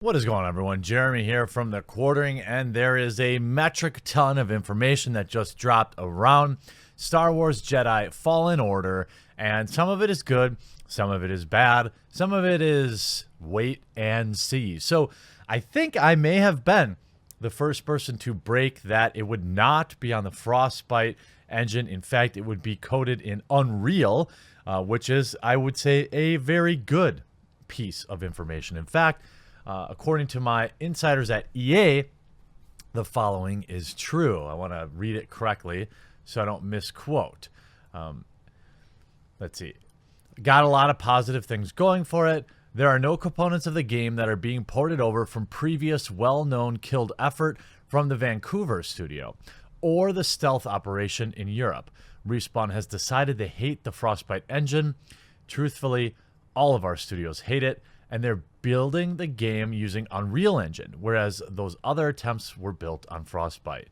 What is going on, everyone? Jeremy here from the Quartering, and there is a metric ton of information that just dropped around Star Wars Jedi Fallen Order, and some of it is good, some of it is bad, some of it is wait and see. So I think I may have been the first person to break that it would not be on the Frostbite engine. In fact, it would be coded in Unreal, which is, I would say, a very good piece of information. In fact, according to my insiders at EA, the following is true. I want to read it correctly so I don't misquote. Let's see. Got a lot of positive things going for it. There are no components of the game that are being ported over from previous well-known killed effort from the Vancouver studio or the stealth operation in Europe. Respawn has decided they hate the Frostbite engine. Truthfully, all of our studios hate it, and they're building the game using Unreal Engine, whereas those other attempts were built on Frostbite.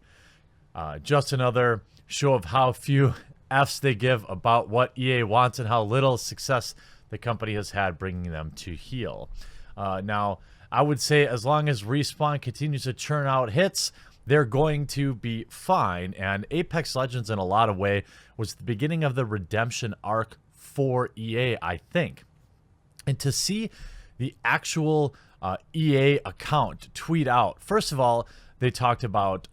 Just another show of how few Fs they give about what EA wants and how little success the company has had bringing them to heel. Now, I would say as long as Respawn continues to churn out hits, they're going to be fine. And Apex Legends, in a lot of way, was the beginning of the redemption arc for EA, I think. And to see the actual EA account tweet out, first of all, they talked about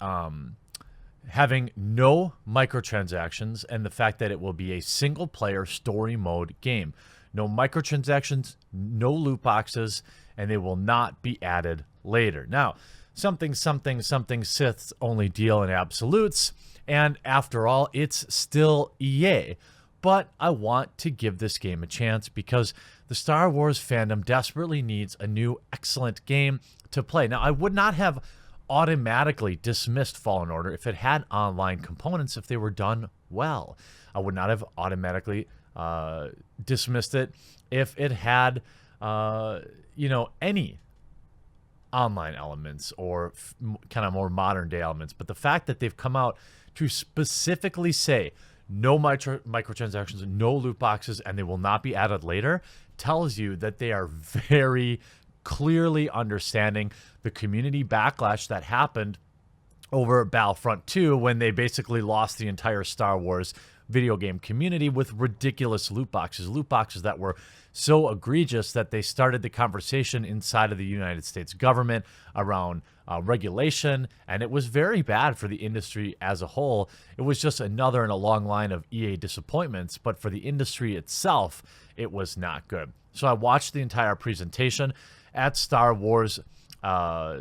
having no microtransactions and the fact that it will be a single player story mode game. No microtransactions, no loot boxes, and they will not be added later. Now, something Sith's only deal in absolutes, and after all, it's still EA. But I want to give this game a chance because the Star Wars fandom desperately needs a new excellent game to play. Now, I would not have automatically dismissed Fallen Order if it had online components, if they were done well. I would not have automatically dismissed it if it had, any online elements or kind of more modern day elements. But the fact that they've come out to specifically say no microtransactions, no loot boxes, and they will not be added later, tells you that they are very clearly understanding the community backlash that happened over Battlefront 2 when they basically lost the entire Star Wars video game community with ridiculous loot boxes that were so egregious that they started the conversation inside of the United States government around regulation, and it was very bad for the industry as a whole. It was just another in a long line of EA disappointments, but for the industry itself, it was not good. So I watched the entire presentation at Star Wars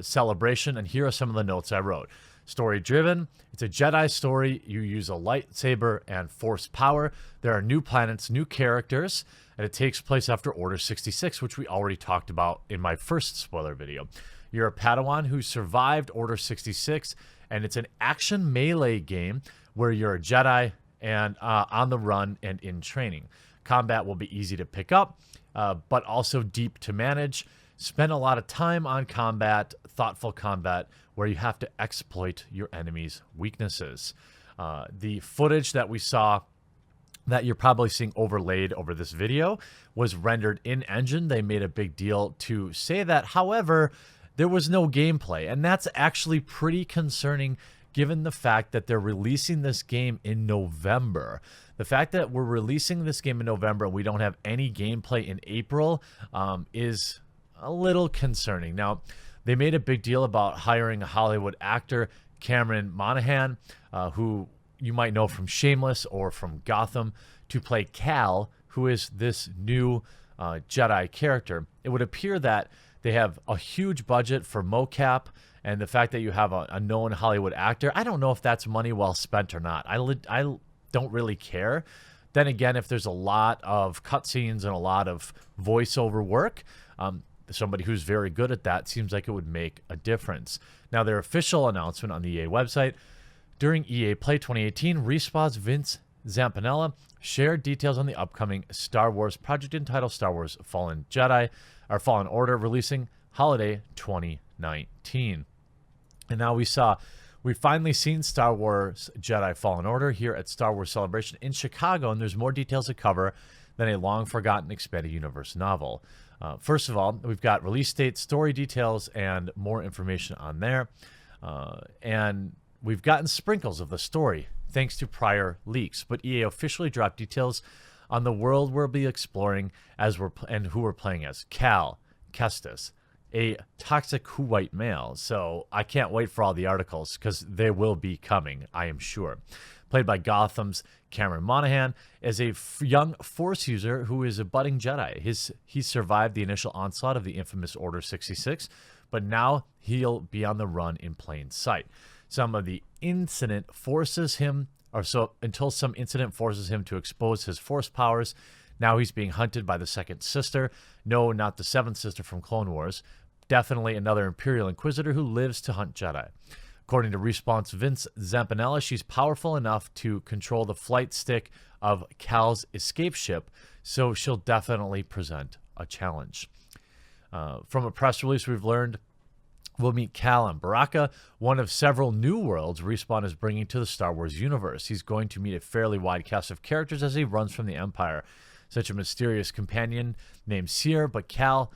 Celebration, and here are some of the notes I wrote. Story driven. It's a Jedi story. You use a lightsaber and force power. There are new planets, new characters, and it takes place after Order 66, which we already talked about in my first spoiler video. You're a Padawan who survived Order 66, and it's an action melee game where you're a Jedi and on the run and in training. Combat will be easy to pick up, but also deep to manage. Spend a lot of time on combat, thoughtful combat, where you have to exploit your enemy's weaknesses. The footage that we saw that you're probably seeing overlaid over this video was rendered in engine. They made a big deal to say that. However, there was no gameplay, and that's actually pretty concerning given the fact that they're releasing this game in November. The fact that we're releasing this game in November and we don't have any gameplay in April is a little concerning. Now, they made a big deal about hiring a Hollywood actor, Cameron Monaghan, who you might know from Shameless or from Gotham, to play Cal, who is this new Jedi character. It would appear that they have a huge budget for mocap, and the fact that you have a known Hollywood actor, I don't know if that's money well spent or not. I don't really care. Then again, if there's a lot of cutscenes and a lot of voiceover work, somebody who's very good at that seems like it would make a difference. Now, their official announcement on the EA website, during EA Play 2018, Respawn's Vince Zampella shared details on the upcoming Star Wars project entitled Star Wars Fallen Order, releasing holiday 2019. And now we've finally seen Star Wars Jedi Fallen Order here at Star Wars Celebration in Chicago, and there's more details to cover than a long-forgotten expanded universe novel. First of all, we've got release date, story details, and more information on there. And we've gotten sprinkles of the story thanks to prior leaks, but EA officially dropped details on the world we'll be exploring and who we're playing as. Cal Kestis, a toxic white male. So I can't wait for all the articles because they will be coming, I am sure. Played by Gotham's Cameron Monaghan, is a young Force user who is a budding Jedi. He survived the initial onslaught of the infamous Order 66, but now he'll be on the run in plain sight. Until some incident forces him to expose his Force powers. Now he's being hunted by the second sister. No, not the seventh sister from Clone Wars. Definitely another Imperial Inquisitor who lives to hunt Jedi. According to Respawn's Vince Zampinella, she's powerful enough to control the flight stick of Cal's escape ship, so she'll definitely present a challenge. From a press release, we've learned we'll meet Cal on Baraka, one of several new worlds Respawn is bringing to the Star Wars universe. He's going to meet a fairly wide cast of characters as he runs from the Empire, such a mysterious companion named Seer, but Cal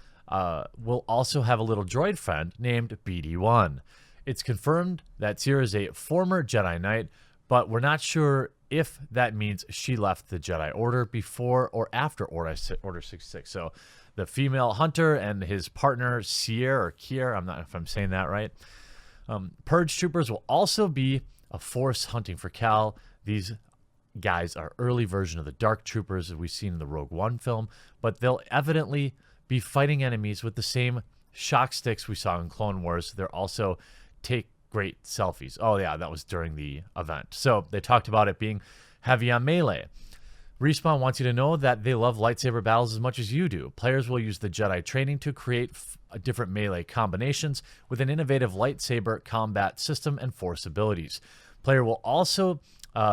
will also have a little droid friend named BD-1. It's confirmed that Seer is a former Jedi Knight, but we're not sure if that means she left the Jedi Order before or after Order 66. So the female hunter and his partner, Seer or Kier, I'm not if I'm saying that right. Purge troopers will also be a force hunting for Cal. These guys are early version of the Dark Troopers that we've seen in the Rogue One film, but they'll evidently be fighting enemies with the same shock sticks we saw in Clone Wars. They're also take great selfies. Oh yeah, that was during the event. So they talked about it being heavy on melee. Respawn wants you to know that they love lightsaber battles as much as you do. Players will use the Jedi training to create different melee combinations with an innovative lightsaber combat system and force abilities. Player will also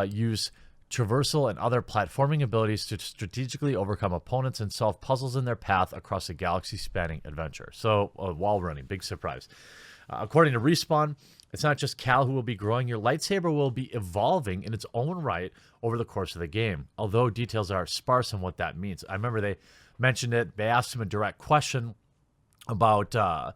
use traversal and other platforming abilities to strategically overcome opponents and solve puzzles in their path across a galaxy-spanning adventure. So, wall running, big surprise. According to Respawn, it's not just Cal who will be growing. Your lightsaber will be evolving in its own right over the course of the game, although details are sparse on what that means. I remember they mentioned it. They asked him a direct question about the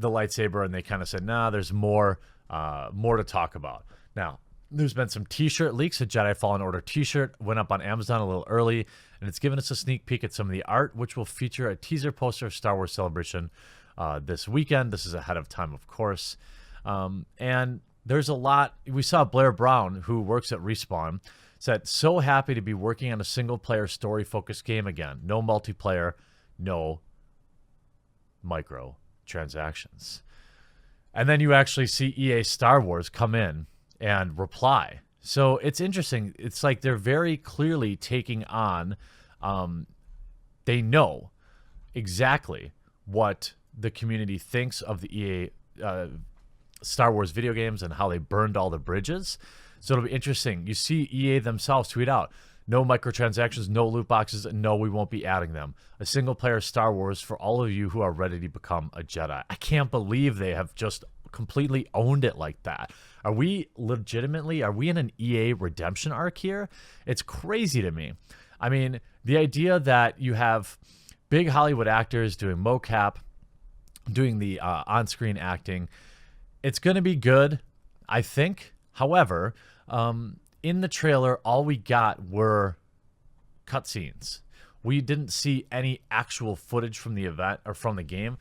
lightsaber, and they kind of said, nah, there's more to talk about. Now, there's been some t-shirt leaks. A Jedi Fallen Order t-shirt went up on Amazon a little early, and it's given us a sneak peek at some of the art, which will feature a teaser poster of Star Wars Celebration this weekend. This is ahead of time, of course. And there's a lot. We saw Blair Brown, who works at Respawn, said, so happy to be working on a single-player story-focused game again. No multiplayer, no microtransactions. And then you actually see EA Star Wars come in and reply. So it's interesting. It's like they're very clearly taking on, they know exactly what the community thinks of the EA Star Wars video games and how they burned all the bridges. So it'll be interesting. You see EA themselves tweet out, no microtransactions, no loot boxes, and no, we won't be adding them. A single-player Star Wars for all of you who are ready to become a Jedi. I can't believe they have just completely owned it like that. Are we in an EA redemption arc here? It's crazy to me. I mean, the idea that you have big Hollywood actors doing mocap, doing the on-screen acting, it's going to be good, I think. However, in the trailer, all we got were cutscenes. We didn't see any actual footage from the event or from the game.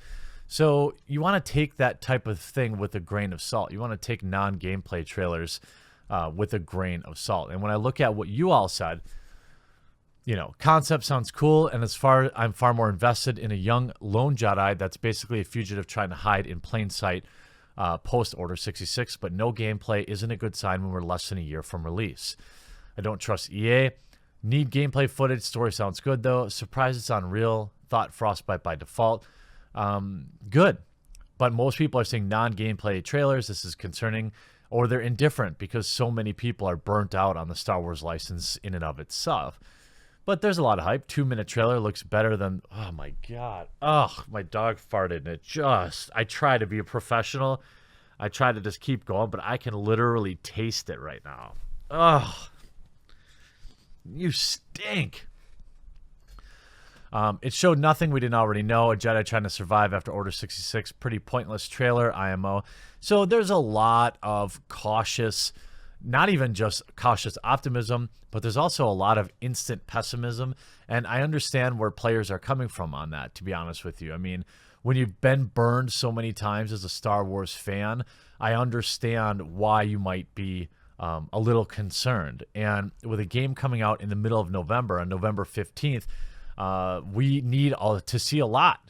So you want to take that type of thing with a grain of salt. You want to take non-gameplay trailers with a grain of salt. And when I look at what you all said, you know, concept sounds cool, and I'm far more invested in a young lone Jedi that's basically a fugitive trying to hide in plain sight post Order 66, but no gameplay isn't a good sign when we're less than a year from release. I don't trust EA. Need gameplay footage. Story sounds good, though. Surprised it's unreal. Thought Frostbite by default. Good. But most people are saying non-gameplay trailers. This is concerning, or they're indifferent because so many people are burnt out on the Star Wars license in and of itself. But there's a lot of hype. 2-minute trailer looks better than... Oh, my God. Oh, my dog farted. And I try to be a professional. I try to just keep going, but I can literally taste it right now. Oh, you stink. It showed nothing we didn't already know. A Jedi trying to survive after Order 66. Pretty pointless trailer, IMO. So there's a lot of cautious, not even just cautious optimism, but there's also a lot of instant pessimism. And I understand where players are coming from on that, to be honest with you. I mean, when you've been burned so many times as a Star Wars fan, I understand why you might be a little concerned. And with a game coming out in the middle of November, on November 15th, we need to see a lot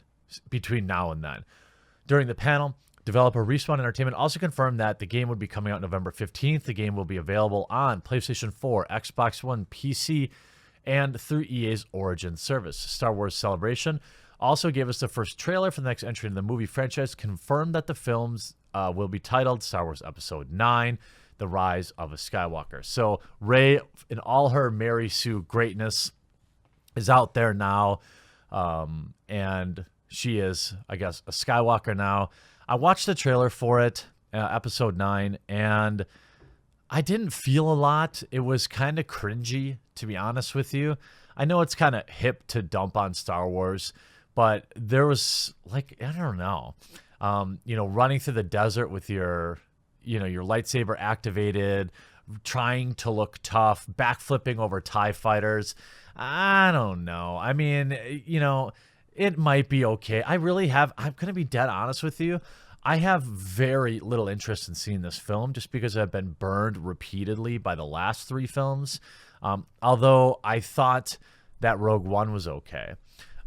between now and then. During the panel, developer Respawn Entertainment also confirmed that the game would be coming out November 15th. The game will be available on PlayStation 4, Xbox One, PC, and through EA's Origin service. Star Wars Celebration also gave us the first trailer for the next entry in the movie franchise, confirmed that the films will be titled Star Wars Episode 9, The Rise of a Skywalker. So Rey, in all her Mary Sue greatness, is out there now, and she is, I guess, a Skywalker now. I watched the trailer for it, Episode 9, and I didn't feel a lot. It was kind of cringy, to be honest with you. I know it's kind of hip to dump on Star Wars, but there was, like, I don't know, running through the desert with your lightsaber activated, trying to look tough, backflipping over TIE fighters. I don't know. I mean, it might be okay. I'm going to be dead honest with you. I have very little interest in seeing this film just because I've been burned repeatedly by the last 3 films. Although I thought that Rogue One was okay.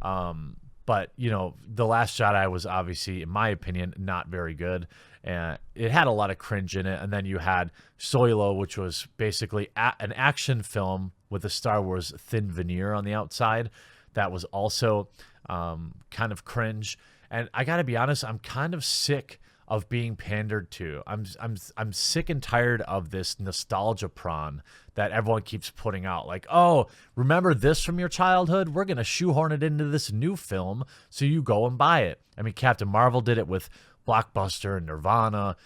But, The Last Jedi was obviously, in my opinion, not very good. And it had a lot of cringe in it. And then you had Solo, which was basically an action film with a Star Wars thin veneer on the outside. That was also kind of cringe. And I got to be honest, I'm kind of sick of being pandered to. I'm sick and tired of this nostalgia prawn that everyone keeps putting out. Like, oh, remember this from your childhood? We're going to shoehorn it into this new film, so you go and buy it. I mean, Captain Marvel did it with Blockbuster and Nirvana.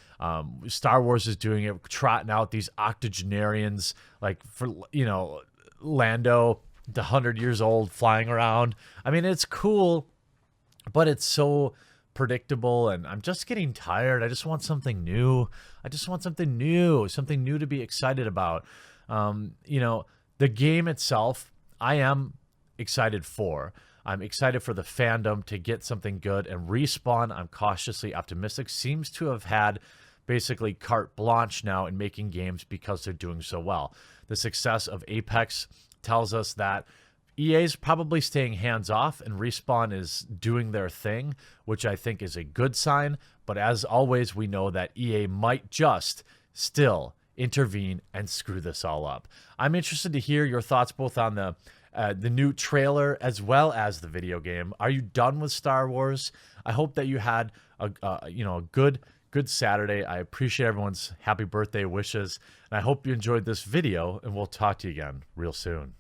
Star Wars is doing it, trotting out these octogenarians, like, for, Lando, the 100 years old, flying around. I mean, it's cool, but it's so predictable, and I'm just getting tired. I just want something new. Something new to be excited about. The game itself, I am excited for. I'm excited for the fandom to get something good, and Respawn, I'm cautiously optimistic, seems to have had basically carte blanche now in making games because they're doing so well. The success of Apex tells us that EA is probably staying hands-off, and Respawn is doing their thing, which I think is a good sign. But as always, we know that EA might just still intervene and screw this all up. I'm interested to hear your thoughts both on the new trailer as well as the video game. Are you done with Star Wars? I hope that you had a good Saturday. I appreciate everyone's happy birthday wishes, and I hope you enjoyed this video, and we'll talk to you again real soon.